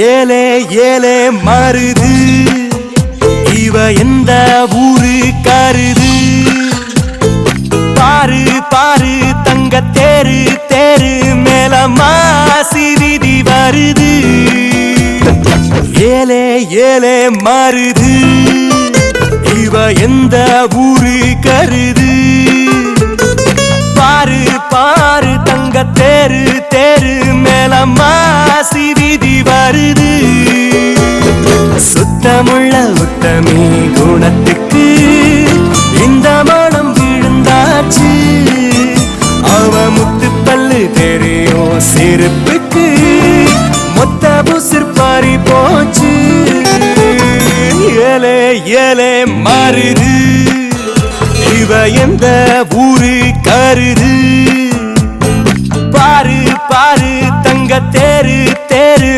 ஏலே ஏலே மாறுது இவ எந்த ஊரு கருது பாரு பாரு தங்க தேரு தேரு மேல மாசி வீதி வருது ஏலே ஏலே மாறுது இவ எந்த ஊரு கருது பாரு பாரு தங்க தேரு தேரு மேல மாசி வீதி வருது சுத்தமுள்ள உத்தமி குணத்துக்கு இந்த மனம் விழுந்தாச்சு அவ முத்து பல்லு தெரியும் செருப்புக்கு மொத்த புசிர் பாரி போச்சு ஏலே ஏலே மாறுது இவ எந்த ஊரு கருது பாரு பாரு தங்க தேரு தேரு